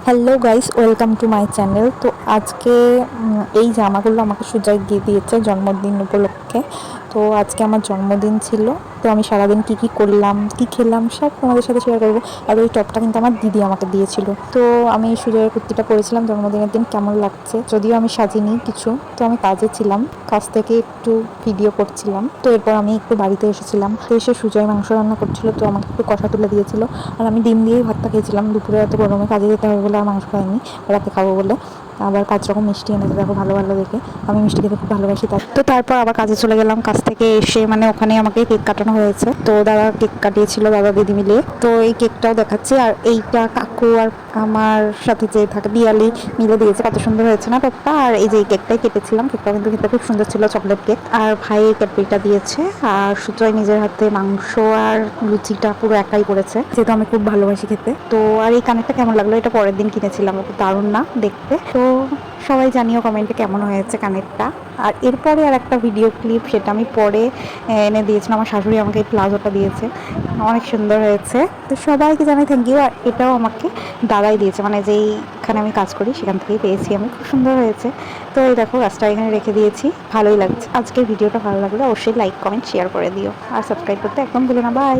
Hello guys, welcome to my channel. তো আজকে এই জামাগুলো আমাকে সুজয় দিয়ে দিয়েছে জন্মদিন উপলক্ষে। তো আজকে আমার জন্মদিন ছিল, তো আমি সারাদিন কি কি করলাম, কি খেলাম, সব তোমাদের সাথে শেয়ার করবো। আর ওই টপটা কিন্তু আমার দিদি আমাকে দিয়েছিল। তো আমি সুজয়ের কুর্তিটা পরেছিলাম জন্মদিনের দিন। কেমন লাগছে, যদিও আমি সাজিনি কিছু, তো আমি কাজে ছিলাম, কাজ থেকে একটু ভিডিও করছিলাম। তো এরপর আমি একটু বাড়িতে এসেছিলাম, তো এসে সুজয় মাংস রান্না করছিল, তো আমাকে একটু কষা তুলে দিয়েছিল। আর আমি ডিম দিয়েই ভাতটা খেয়েছিলাম। দুপুরে এত গরমে কাজে যেতে হবে বলে আর মাংস খাইনি, রাতে খাবো বলে। আবার 5 রকম মিষ্টি এনেছে, দেখো ভালো ভালো দেখে। আমি মিষ্টি খেতে খুব ভালোবাসি। তো তারপর আবার কাজে চলে গেলাম। কাজ থেকে এসে মানে ওখানে আমাকে কেক কাটানো হয়েছে, তো দাদা কেক কাটিয়েছিল, দাদা দিদি মিলে। তো এই কেকটাও দেখাচ্ছি। আর এইটা কাকু আর আমার সাথে যে থাকে দিয়ালি মিলে দিয়েছে। কত সুন্দর হয়েছে না কেকটা। আর এই যে এই কেকটাই কেটেছিলাম, কেকটা কিন্তু খেতে খুব সুন্দর ছিল, চকলেট কেক। আর ভাই ক্যাডবেরিটা দিয়েছে। আর সুজয় নিজের হাতে মাংস আর লুচিটা পুরো একাই করেছে, যেহেতু আমি খুব ভালোবাসি খেতে। তো আর এই কানেরটা কেমন লাগলো, এটা পরের দিন কিনেছিলাম, খুব দারুণ না দেখতে? তো সবাই জানিও কমেন্টে কেমন হয়েছে কানেরটা। আর এরপরে আর একটা ভিডিও ক্লিপ, সেটা আমি পরে এনে দিয়েছিলাম। আমার শাশুড়ি আমাকে এই প্লাজোটা দিয়েছে, অনেক সুন্দর হয়েছে। তো সবাইকে জানাই থ্যাংক ইউ। আর এটাও আমাকে দাদাই দিয়েছে, মানে যেইখানে আমি কাজ করি সেখান থেকেই পেয়েছি আমি। খুব সুন্দর হয়েছে। তো এই দেখো গাছটা এখানে রেখে দিয়েছি, ভালোই লাগছে। আজকের ভিডিওটা ভালো লাগলে অবশ্যই লাইক কমেন্ট শেয়ার করে দিও, আর সাবস্ক্রাইব করতে একদম ভুলো না। বাই।